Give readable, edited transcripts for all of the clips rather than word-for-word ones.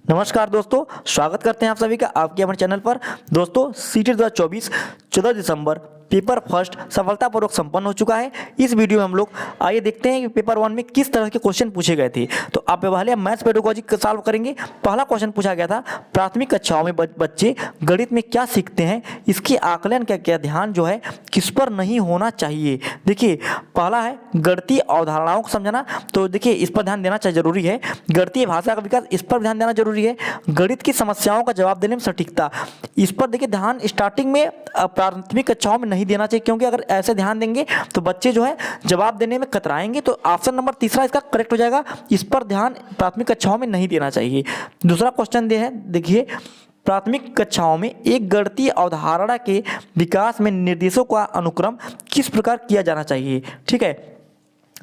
नमस्कार दोस्तों, स्वागत करते हैं आप सभी का आपके हमारे चैनल पर। दोस्तों, सीटेट 2024 14 दिसंबर पेपर फर्स्ट सफलतापूर्वक संपन्न हो चुका है। इस वीडियो में हम लोग आइए देखते हैं कि पेपर वन में किस तरह के क्वेश्चन पूछे गए थे। तो आप पहले मैथ्स पेडागोजी सॉल्व करेंगे। पहला क्वेश्चन पूछा गया था, प्राथमिक कक्षाओं में बच्चे गणित में क्या सीखते हैं, इसके आकलन का क्या ध्यान जो है किस पर नहीं होना चाहिए। देखिए, पहला है गणितीय अवधारणाओं को समझना। तो देखिए, इस पर ध्यान देना चाहिए, जरूरी है। गणितीय भाषा का विकास, इस पर ध्यान देना जरूरी है। गणित की समस्याओं का जवाब देने में सटीकता, इस पर देखिए ध्यान स्टार्टिंग में प्राथमिक कक्षाओं में नहीं देना चाहिए, क्योंकि अगर ऐसे ध्यान देंगे तो बच्चे जो है जवाब देने में कतराएंगे। तो ऑप्शन नंबर तीसरा इसका करेक्ट हो जाएगा। इस पर ध्यान प्राथमिक कक्षाओं में नहीं देना चाहिए। दूसरा क्वेश्चन देखिए, प्राथमिक कक्षाओं में एक गणितीय अवधारणा के विकास में निर्देशों का अनुक्रम किस प्रकार किया जाना चाहिए। ठीक है,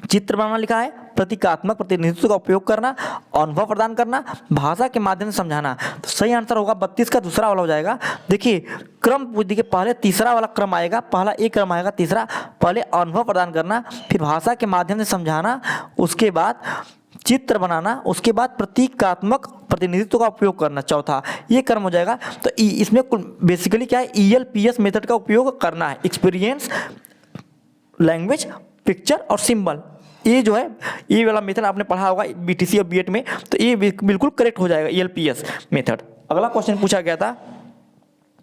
चित्र बनाना लिखा है, प्रतीकात्मक प्रतिनिधित्व का उपयोग करना, अनुभव प्रदान करना, भाषा के माध्यम से समझाना। तो सही आंसर होगा 32 का दूसरा वाला हो जाएगा। देखिए क्रम, देखिए पहले तीसरा वाला क्रम आएगा, पहला एक क्रम आएगा, तीसरा पहले अनुभव प्रदान करना, फिर भाषा के माध्यम से समझाना, उसके बाद चित्र बनाना, उसके बाद प्रतीकात्मक प्रतिनिधित्व का उपयोग करना, चौथा ये क्रम हो जाएगा। तो इसमें बेसिकली क्या है, ELPS मेथड का उपयोग करना है, एक्सपीरियंस, लैंग्वेज, पिक्चर और सिंबल। ये जो है, ये वाला मेथड आपने पढ़ा होगा BTC और BED में, तो ये बिल्कुल करेक्ट हो जाएगा, ELPS मेथड। अगला क्वेश्चन पूछा गया था,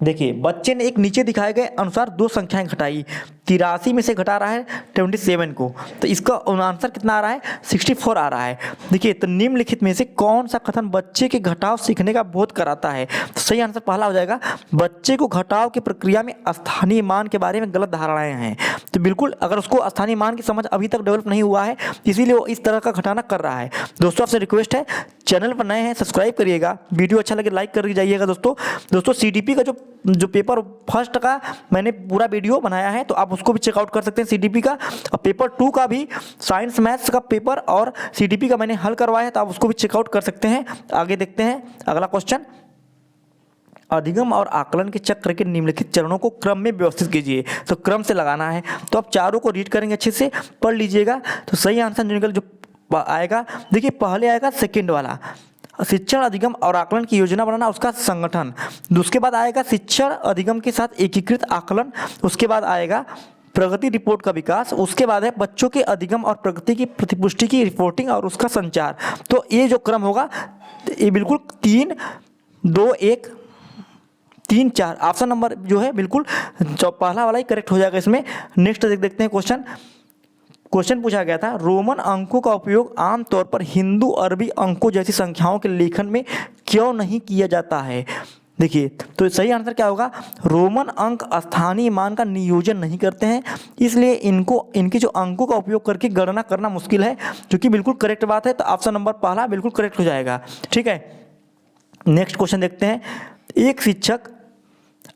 देखिए बच्चे ने एक नीचे दिखाए गए अनुसार दो संख्याएं घटाई, 83 में से घटा रहा है 27 को, तो इसका आंसर कितना आ रहा है, 64 आ रहा है। देखिए, तो निम्नलिखित में से कौन सा कथन बच्चे के घटाव सीखने का बोध कराता है। तो सही आंसर पहला हो जाएगा, बच्चे को घटाव की प्रक्रिया में स्थानीय मान के बारे में गलत धारणाएं हैं। तो बिल्कुल, अगर उसको स्थानीय मान की समझ अभी तक डेवलप नहीं हुआ है, इसीलिए वो इस तरह का घटाना कर रहा है। दोस्तों, आपसे रिक्वेस्ट है, चैनल पर नए हैं सब्सक्राइब करिएगा, वीडियो अच्छा लगे लाइक कर जाइएगा। दोस्तों CDP का जो पेपर फर्स्ट का मैंने पूरा वीडियो बनाया है, तो आप उसको भी चेकआउट कर सकते हैं, CDP का। और पेपर 2 का भी साइंस मैथ्स का पेपर और CDP का मैंने हल करवाया है, तो आप उसको भी चेकआउट कर सकते हैं। आगे देखते हैं अगला क्वेश्चन, अधिगम और आकलन के चक्र के निम्नलिखित चरणों को क्रम में व्यवस्थित कीजिए। तो क्रम से लगाना है, तो आप चारों को रीड करेंगे, अच्छे से पढ़ लीजिएगा। तो सही आंसर निकल जो आएगा, देखिए पहले आएगा सेकंड वाला, शिक्षण अधिगम और आकलन की योजना बनाना, उसका संगठन। उसके बाद आएगा शिक्षण अधिगम के साथ एकीकृत आकलन, उसके बाद आएगा प्रगति रिपोर्ट का विकास, उसके बाद है बच्चों के अधिगम और प्रगति की प्रतिपुष्टि की रिपोर्टिंग और उसका संचार। तो ये जो क्रम होगा, ये बिल्कुल 3 2 1 3 4 ऑप्शन नंबर जो है बिल्कुल पहला वाला ही करेक्ट हो जाएगा इसमें। नेक्स्ट देखते हैं क्वेश्चन पूछा गया था, रोमन अंकों का उपयोग आमतौर पर हिंदू अरबी अंकों जैसी संख्याओं के लेखन में क्यों नहीं किया जाता है। देखिए, तो सही आंसर क्या होगा, रोमन अंक स्थानीय मान का नियोजन नहीं करते हैं, इसलिए इनके जो अंकों का उपयोग करके गणना करना मुश्किल है, जो कि बिल्कुल करेक्ट बात है। तो ऑप्शन नंबर पहला बिल्कुल करेक्ट हो जाएगा। ठीक है, नेक्स्ट क्वेश्चन देखते हैं, एक शिक्षक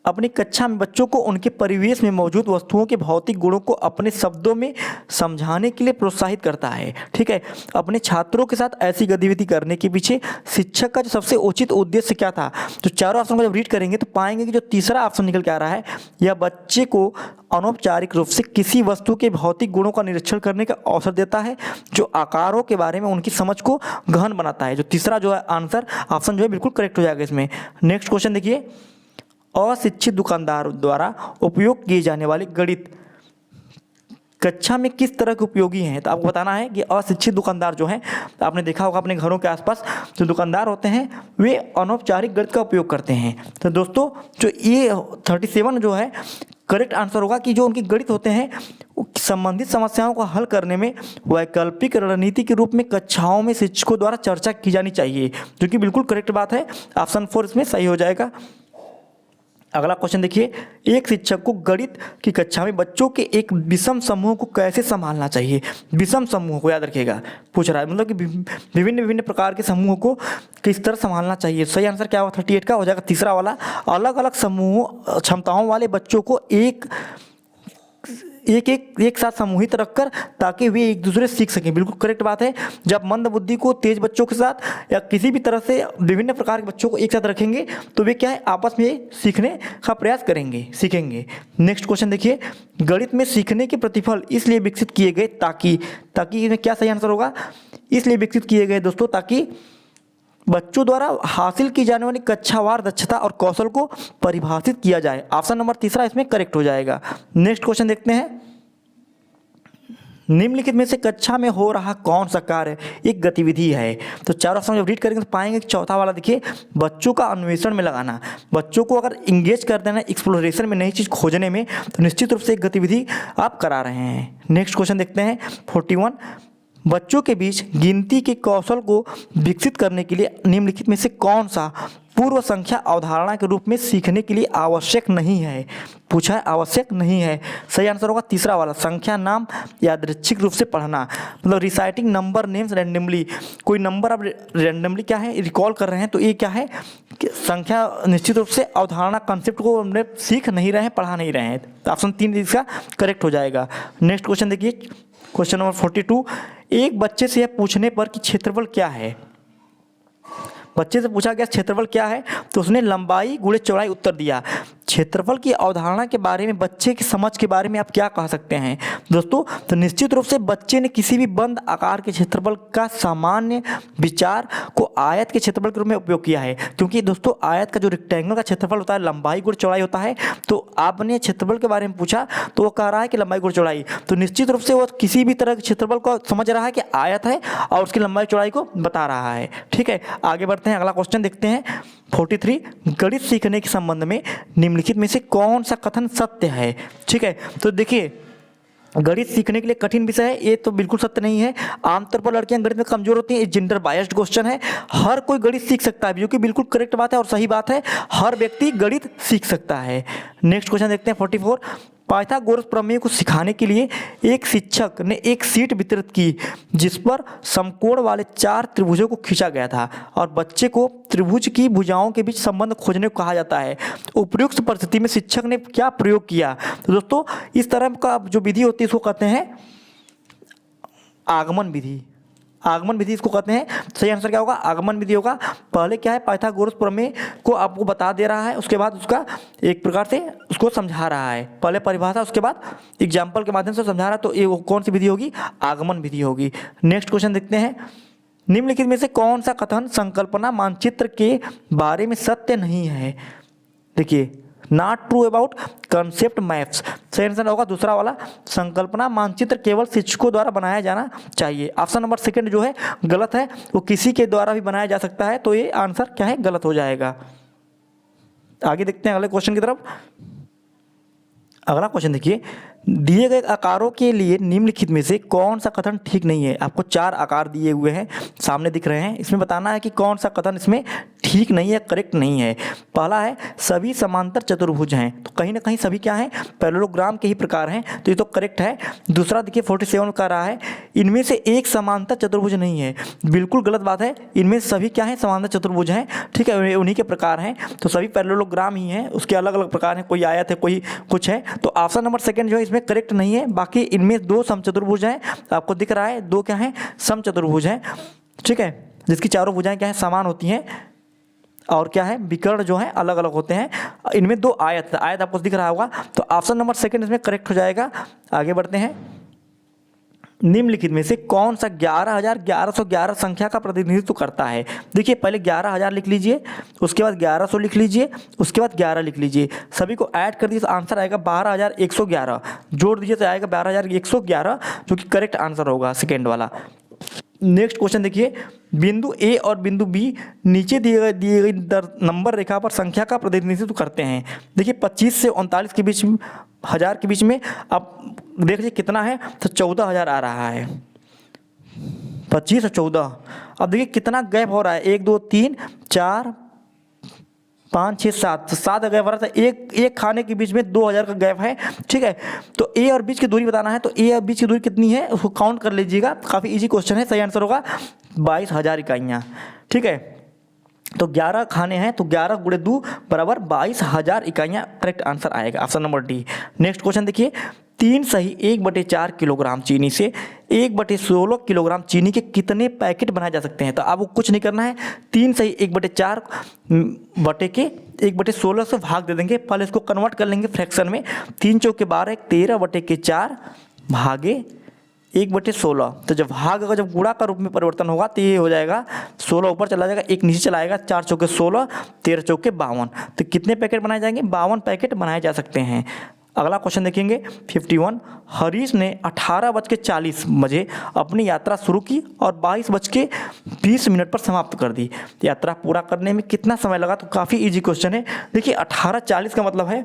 अपनी कक्षा में बच्चों को उनके परिवेश में मौजूद वस्तुओं के भौतिक गुणों को अपने शब्दों में समझाने के लिए प्रोत्साहित करता है। ठीक है, अपने छात्रों के साथ ऐसी गतिविधि करने के पीछे शिक्षक का जो सबसे उचित उद्देश्य क्या था। तो चारों ऑप्शन को जब रीड करेंगे तो पाएंगे कि जो तीसरा ऑप्शन निकल के आ रहा है, यह बच्चे को अनौपचारिक रूप से किसी वस्तु के भौतिक गुणों का निरीक्षण करने का अवसर देता है, जो आकारों के बारे में उनकी समझ को गहन बनाता है। जो तीसरा जो है आंसर ऑप्शन जो है बिल्कुल करेक्ट हो जाएगा इसमें। नेक्स्ट क्वेश्चन देखिए, अशिक्षित दुकानदार द्वारा उपयोग किए जाने वाले गणित कक्षा में किस तरह के उपयोगी हैं। तो आपको बताना है कि अशिक्षित दुकानदार जो हैं, तो आपने देखा होगा अपने घरों के आसपास जो दुकानदार होते हैं वे अनौपचारिक गणित का उपयोग करते हैं। तो दोस्तों, जो ये 37 जो है करेक्ट आंसर होगा कि जो उनके गणित होते हैं संबंधित समस्याओं को हल करने में वैकल्पिक रणनीति के रूप में कक्षाओं में शिक्षकों द्वारा चर्चा की जानी चाहिए, जो कि बिल्कुल करेक्ट बात है। ऑप्शन 4 इसमें सही हो जाएगा। अगला क्वेश्चन देखिए, एक शिक्षक को गणित की कक्षा में बच्चों के एक विषम समूह को कैसे संभालना चाहिए। विषम समूह को याद रखिएगा, पूछ रहा है, मतलब कि विभिन्न प्रकार के समूह को किस तरह संभालना चाहिए। सही आंसर क्या होगा, 38 का हो जाएगा तीसरा वाला, अलग अलग समूह क्षमताओं वाले बच्चों को एक साथ समूहित रखकर, ताकि वे एक दूसरे से सीख सकें। बिल्कुल करेक्ट बात है। जब मंद बुद्धि को तेज बच्चों के साथ या किसी भी तरह से विभिन्न प्रकार के बच्चों को एक साथ रखेंगे, तो वे क्या है, आपस में सीखने का प्रयास सीखेंगे। नेक्स्ट क्वेश्चन देखिए, गणित में सीखने के प्रतिफल इसलिए विकसित किए गए ताकि इसमें क्या सही आंसर होगा, इसलिए विकसित किए गए दोस्तों ताकि बच्चों द्वारा हासिल की जाने वाली कक्षावार दक्षता और कौशल को परिभाषित किया जाए। ऑप्शन नंबर तीसरा इसमें करेक्ट हो जाएगा। नेक्स्ट क्वेश्चन देखते हैं, निम्नलिखित में से कक्षा में हो रहा कौन सा कार्य एक गतिविधि है। तो चारों ऑप्शन जब रीड करेंगे तो पाएंगे कि चौथा वाला देखिए, बच्चों का अन्वेषण में लगाना। बच्चों को अगर इंगेज कर देना एक्सप्लोरेशन में, नई चीज़ खोजने में, तो निश्चित रूप से एक गतिविधि आप करा रहे हैं। नेक्स्ट क्वेश्चन देखते हैं 41, बच्चों के बीच गिनती के कौशल को विकसित करने के लिए निम्नलिखित में से कौन सा पूर्व संख्या अवधारणा के रूप में सीखने के लिए आवश्यक नहीं है। पूछा है आवश्यक नहीं है, सही आंसर होगा तीसरा वाला, संख्या नाम यादृच्छिक रूप से पढ़ना, मतलब रिसाइटिंग नंबर नेम्स रैंडमली। कोई नंबर आप रैंडमली क्या है रिकॉल कर रहे हैं, तो ये क्या है कि संख्या निश्चित रूप से अवधारणा कॉन्सेप्ट को हमने सीख नहीं रहे हैं, पढ़ा नहीं रहे हैं। तो ऑप्शन 3 इसका करेक्ट हो जाएगा। नेक्स्ट क्वेश्चन देखिए, क्वेश्चन नंबर 42, एक बच्चे से यह पूछने पर कि क्षेत्रफल क्या है, बच्चे से पूछा गया क्षेत्रफल क्या है, तो उसने लंबाई गुणे चौड़ाई उत्तर दिया। क्षेत्रफल की अवधारणा के बारे में, बच्चे की समझ के बारे में आप क्या कह सकते हैं दोस्तों, तो निश्चित रूप से बच्चे ने किसी भी बंद आकार के क्षेत्रफल का सामान्य विचार को आयत के क्षेत्रफल के रूप में उपयोग किया है। क्योंकि दोस्तों आयत का जो रेक्टेंगल का क्षेत्रफल होता है लंबाई गुणे चौड़ाई होता है, तो आपने क्षेत्रफल के बारे में पूछा तो वो कह रहा है कि लंबाई गुणे चौड़ाई, तो निश्चित रूप से वो किसी भी तरह के क्षेत्रफल को समझ रहा है कि आयत है और उसकी लंबाई चौड़ाई को बता रहा है। ठीक है, आगे बढ़ते हैं, अगला क्वेश्चन देखते हैं 43, गणित सीखने के संबंध में निम्नलिखित में से कौन सा कथन सत्य है। ठीक है, तो देखिए गणित सीखने के लिए कठिन विषय है, ये तो बिल्कुल सत्य नहीं है। आमतौर पर लड़कियां गणित में कमजोर होती हैं, जेंडर बायस्ड क्वेश्चन है। हर कोई गणित सीख सकता है, जो कि बिल्कुल करेक्ट बात है और सही बात है, हर व्यक्ति गणित सीख सकता है। नेक्स्ट क्वेश्चन देखते हैं 44, पाइथागोरस प्रमेय को सिखाने के लिए एक शिक्षक ने एक शीट वितरित की जिस पर समकोण वाले 4 त्रिभुजों को खींचा गया था और बच्चे को त्रिभुज की भुजाओं के बीच संबंध खोजने को कहा जाता है। उपयुक्त परिस्थिति में शिक्षक ने क्या प्रयोग किया। तो दोस्तों इस तरह का जो विधि होती है इसको कहते हैं आगमन विधि। आगमन विधि इसको कहते हैं। सही आंसर क्या होगा, आगमन विधि होगा। पहले क्या है, पाइथागोरस प्रमेय को आपको बता दे रहा है, उसके बाद उसका एक प्रकार से उसको समझा रहा है। पहले परिभाषा, उसके बाद एग्जाम्पल के माध्यम से समझा रहा है, तो ये कौन सी विधि होगी, आगमन विधि होगी। नेक्स्ट क्वेश्चन देखते हैं, निम्नलिखित में से कौन सा कथन संकल्पना मानचित्र के बारे में सत्य नहीं है। देखिए, not true about concept maps. सही आंसर होगा दूसरा वाला, संकल्पना मानचित्र केवल शिक्षकों द्वारा बनाया जाना चाहिए। ऑप्शन नंबर सेकंड जो है गलत है, वो किसी के द्वारा भी बनाया जा सकता है, तो ये आंसर क्या है, गलत हो जाएगा। आगे देखते हैं अगले क्वेश्चन की तरफ। अगला क्वेश्चन देखिए, दिए गए आकारों के लिए निम्नलिखित में से कौन सा कथन ठीक नहीं है। आपको 4 आकार दिए हुए हैं, सामने दिख रहे हैं, इसमें बताना है कि कौन सा कथन इसमें ठीक नहीं है, करेक्ट नहीं है। पहला है सभी समांतर चतुर्भुज हैं, तो कहीं ना कहीं सभी क्या हैं, पैरेललोग्राम के ही प्रकार हैं, तो ये तो करेक्ट है। दूसरा देखिए 47 कह रहा है इनमें से एक समांतर चतुर्भुज नहीं है, बिल्कुल गलत बात है। इनमें सभी क्या है, समांतर चतुर्भुज हैं, ठीक है, उन्हीं के प्रकार हैं, तो सभी पैरेललोग्राम ही हैं, उसके अलग अलग प्रकार हैं, कोई आयत है, कोई कुछ है। तो ऑप्शन नंबर सेकंड जो है इसमें करेक्ट नहीं है। बाकी इनमें 2 समचतुर्भुज हैं, आपको दिख रहा है 2 क्या है, समचतुर्भुज हैं, ठीक है, जिसकी चारों भुजाएं क्या है, समान होती हैं और क्या है, विकर्ण जो है अलग अलग होते हैं। इनमें 2 आयत आपको दिख रहा होगा, तो ऑप्शन नंबर सेकंड इसमें करेक्ट हो जाएगा। आगे बढ़ते हैं, निम्नलिखित में से कौन सा 11,1111 संख्या का प्रतिनिधित्व करता है। देखिए पहले 11,000 लिख लीजिए, उसके बाद 1100 लिख लीजिए, उसके बाद 11 लिख लीजिए, सभी को ऐड कर दीजिए तो आंसर आएगा 12,111, जोड़ दीजिए तो आएगा 12,111, जो कि करेक्ट आंसर होगा सेकेंड वाला। नेक्स्ट क्वेश्चन देखिए, बिंदु ए और बिंदु बी नीचे दिए गई नंबर रेखा पर संख्या का प्रतिनिधित्व करते हैं। देखिए 25 से 39 के बीच, 1000 के बीच में आप देख लीजिए कितना है, तो 14,000 आ रहा है, 25 और 14। अब देखिए कितना गैप हो रहा है, 1 2 3 4 5 6 7, 7 गैप हो रहा था, एक खाने के बीच में 2000 का गैप है, ठीक है। तो ए और बीच की दूरी बताना है, तो ए और बीच की दूरी कितनी है उसको काउंट कर लीजिएगा, काफ़ी इजी क्वेश्चन है। सही आंसर होगा 22,000 इकाइयाँ, ठीक है। तो 11 खाने हैं, तो 11 × 2 बराबर 22,000 इकाइयाँ, करेक्ट आंसर आएगा option number D. Next question देखिए, 3 सही 1/4 किलोग्राम चीनी से 1/16 किलोग्राम चीनी के कितने पैकेट बनाए जा सकते हैं। तो आपको कुछ नहीं करना है, 3 सही 1/4 बटे के 1/16 से भाग दे देंगे। पहले इसको कन्वर्ट कर लेंगे फ्रैक्शन में, 3 चौके 12, 13/4 भागे 1/16। तो जब भाग अगर जब गुणा का रूप में परिवर्तन होगा तो ये हो जाएगा 16 ऊपर चला जाएगा, एक नीचे चला आएगा, 4 चौके 16, 13 चौके 52। तो कितने पैकेट बनाए जाएंगे? 52 पैकेट बनाए जा सकते हैं। अगला क्वेश्चन देखेंगे 51। हरीश ने 18:40 बजे अपनी यात्रा शुरू की और 22:20 पर समाप्त कर दी। यात्रा पूरा करने में कितना समय लगा? तो काफ़ी इजी क्वेश्चन है। देखिए 18:40 का मतलब है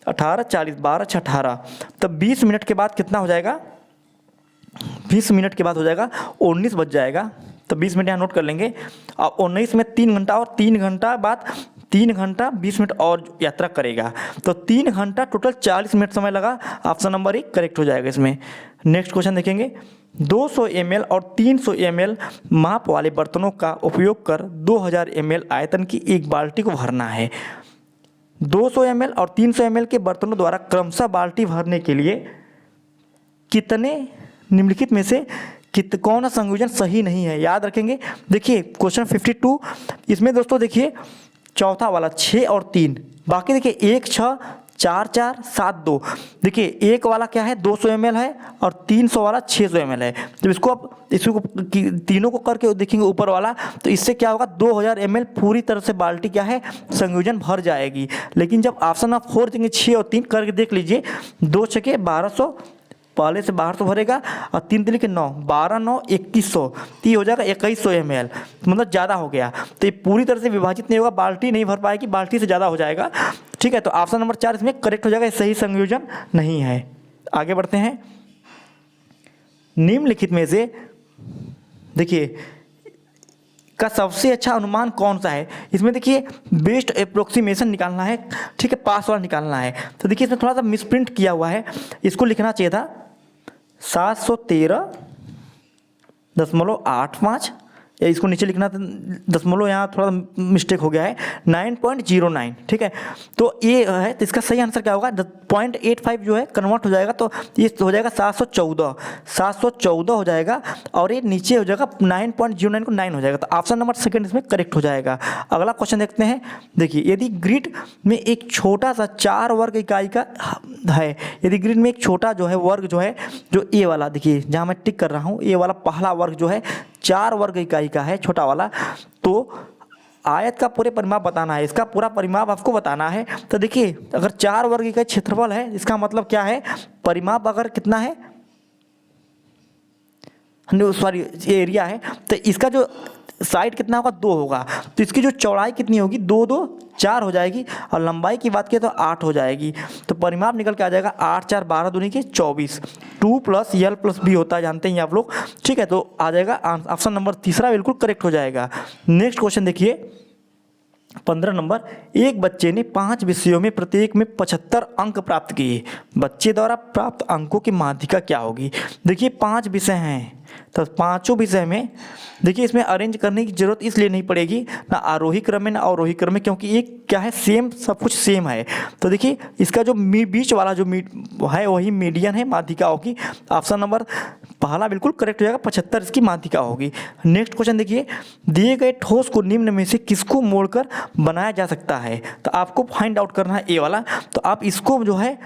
18:40, 12 18, तब 20 मिनट के बाद कितना हो जाएगा? 20 मिनट के बाद हो जाएगा 19 बज जाएगा। तो 20 मिनट यहाँ नोट कर लेंगे और 19 में 3 घंटा और 3 घंटा बाद 3 घंटा 20 मिनट और यात्रा करेगा। तो 3 घंटा टोटल 40 मिनट समय लगा। ऑप्शन नंबर 1 करेक्ट हो जाएगा इसमें। नेक्स्ट क्वेश्चन देखेंगे 200 ml और 300 ml माप वाले बर्तनों का उपयोग कर 2000 ml आयतन की एक बाल्टी को भरना है। 200 ml और 300 ml के बर्तनों द्वारा क्रमशः बाल्टी भरने के लिए कितने निम्नलिखित में से कौन सा संयोजन सही नहीं है? याद रखेंगे। देखिए क्वेश्चन 52, इसमें दोस्तों देखिए चौथा वाला 6 और 3, बाकी देखिए 1 6 4 4 7 2। देखिए एक वाला क्या है 200 ml है और 300 वाला 600 ml है। जब इसको तीनों को करके देखेंगे ऊपर वाला, तो इससे क्या होगा 2000 ml पूरी तरह से बाल्टी क्या है संयोजन भर जाएगी। लेकिन जब ऑप्शन आप 4 देंगे 6 और 3 करके देख लीजिए, 2 छके 1200 पहले से बाहर तो भरेगा और 3 3 के 9, 12 9 2100, तो ये हो जाएगा 2100 ml, मतलब ज़्यादा हो गया। तो ये पूरी तरह से विभाजित नहीं होगा, बाल्टी नहीं भर पाएगी, बाल्टी से ज़्यादा हो जाएगा। ठीक है, तो ऑप्शन नंबर 4 इसमें करेक्ट हो जाएगा, ये सही संयोजन नहीं है। आगे बढ़ते हैं। निम्नलिखित में से देखिए का सबसे अच्छा अनुमान कौन सा है? इसमें देखिए बेस्ट अप्रोक्सीमेशन निकालना है, ठीक है, पास वाला निकालना है। तो देखिए इसमें थोड़ा सा मिसप्रिंट किया हुआ है, इसको लिखना चाहिए था 713.85, या इसको नीचे लिखना था दशमलव, यहाँ थोड़ा मिस्टेक हो गया है 9.09। ठीक है, तो ये है, तो इसका सही आंसर क्या होगा? 0.85 जो है कन्वर्ट हो जाएगा, तो ये हो जाएगा 714 हो जाएगा, और ये नीचे हो जाएगा 9.09 को 9 हो जाएगा। तो ऑप्शन नंबर 2 इसमें करेक्ट हो जाएगा। अगला क्वेश्चन देखते हैं। देखिए यदि ग्रिड में एक छोटा सा 4 वर्ग इकाई का है, यदि ग्रिड में एक छोटा जो है वर्ग जो है, जो ए वाला देखिए जहाँ मैं टिक कर रहा हूँ, ए वाला पहला वर्ग जो है 4 वर्ग इकाई का है छोटा वाला, तो आयत का पूरे परिमाप बताना है, इसका पूरा परिमाप आपको बताना है। तो देखिए अगर 4 वर्ग इकाई क्षेत्रफल है, इसका मतलब क्या है परिमाप अगर कितना है, सॉरी एरिया है, तो इसका जो साइड कितना होगा 2 होगा, तो इसकी जो चौड़ाई कितनी होगी 2 2 4 हो जाएगी, और लंबाई की बात करें तो 8 हो जाएगी। तो परिमाप निकल के आ जाएगा 8 4 12 दूनी के 24, 2 + L + B होता है, जानते हैं आप लोग। ठीक है, तो आ जाएगा ऑप्शन नंबर 3 बिल्कुल करेक्ट हो जाएगा। नेक्स्ट क्वेश्चन देखिए 15 नंबर। एक बच्चे ने 5 विषयों में प्रत्येक में 75 अंक प्राप्त किए, बच्चे द्वारा प्राप्त अंकों की माध्यिका क्या होगी? देखिए 5 विषय हैं, तो पांचों विषय में देखिए इसमें अरेंज करने की जरूरत इसलिए नहीं पड़ेगी, ना आरोही क्रम में ना अवरोही क्रम में, क्योंकि ये क्या है सेम, सब कुछ सेम है। तो देखिए इसका जो बीच वाला जो है वही मीडियन है, माध्यिका होगी। ऑप्शन नंबर पहला बिल्कुल करेक्ट हो जाएगा, 75 इसकी माध्यिका होगी। नेक्स्ट क्वेश्चन देखिए, दिए गए ठोस को निम्न में से किसको मोड़कर बनाया जा सकता है? तो आपको फाइंड आउट करना है ए वाला, तो आप इसको जो है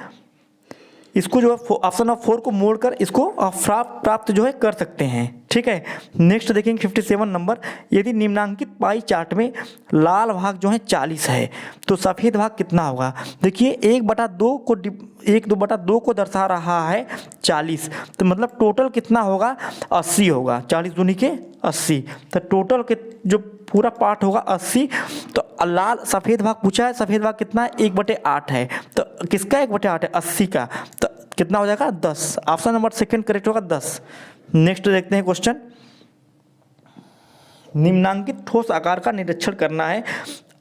ऑप्शन नंबर 4 को मोड़कर इसको प्राप्त जो है कर सकते हैं। ठीक है, नेक्स्ट देखेंगे 57 नंबर। यदि निम्नांकित पाई चार्ट में लाल भाग जो है 40 है, तो सफ़ेद भाग कितना होगा? देखिए 1/2 को दर्शा रहा है 40, तो मतलब टोटल कितना होगा 80 होगा, 40 दूनी के 80, तो टोटल के जो पूरा पार्ट होगा 80। तो लाल सफ़ेद भाग पूछा है, सफ़ेद भाग कितना है 1/8 है, तो किसका 1/8 है 80 का, तो कितना हो जाएगा 10। ऑप्शन नंबर 2 करेक्ट होगा 10। नेक्स्ट देखते हैं क्वेश्चन, निम्नांकित ठोस आकार का निरीक्षण करना है,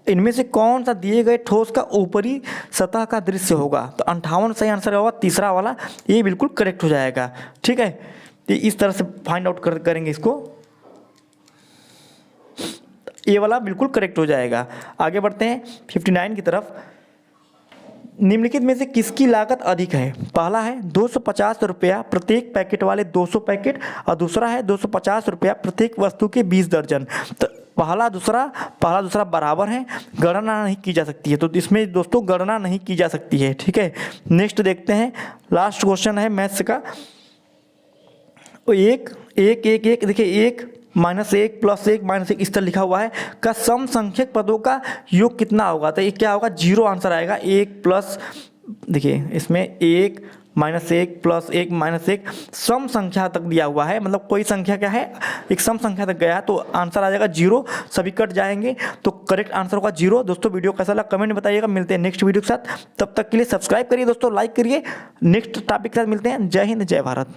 इनमें से कौन सा दिए गए ठोस का ऊपरी सतह का दृश्य होगा? तो 58 सही आंसर होगा, तीसरा वाला ये बिल्कुल करेक्ट हो जाएगा। ठीक है, तो इस तरह से फाइंड आउट करेंगे इसको, ये वाला बिल्कुल करेक्ट हो जाएगा। आगे बढ़ते हैं 59 की तरफ। निम्नलिखित में से किसकी लागत अधिक है? पहला है 250 रुपया प्रत्येक पैकेट वाले 200 पैकेट, और दूसरा है 250 रुपया प्रत्येक वस्तु के 20 दर्जन। तो पहला दूसरा बराबर है, गणना नहीं की जा सकती है, तो इसमें दोस्तों गणना नहीं की जा सकती है। ठीक है, नेक्स्ट देखते हैं, लास्ट क्वेश्चन है मैथ्स का। तो एक एक एक एक देखिए, एक माइनस एक प्लस एक माइनस एक इस तरह लिखा हुआ है का सम संख्यक पदों का योग कितना होगा, तो ये क्या होगा, 0 आंसर आएगा। एक प्लस, देखिए इसमें एक माइनस एक प्लस एक माइनस एक सम संख्या तक दिया हुआ है, मतलब कोई संख्या क्या है, एक सम संख्या तक गया है तो आंसर आ जाएगा 0, सभी कट जाएंगे तो करेक्ट आंसर होगा 0। दोस्तों वीडियो कैसा लगा कमेंट में बताइएगा, मिलते हैं नेक्स्ट वीडियो के साथ, तब तक के लिए सब्सक्राइब करिए दोस्तों, लाइक करिए। नेक्स्ट टॉपिक के साथ मिलते हैं। जय हिंद जय भारत।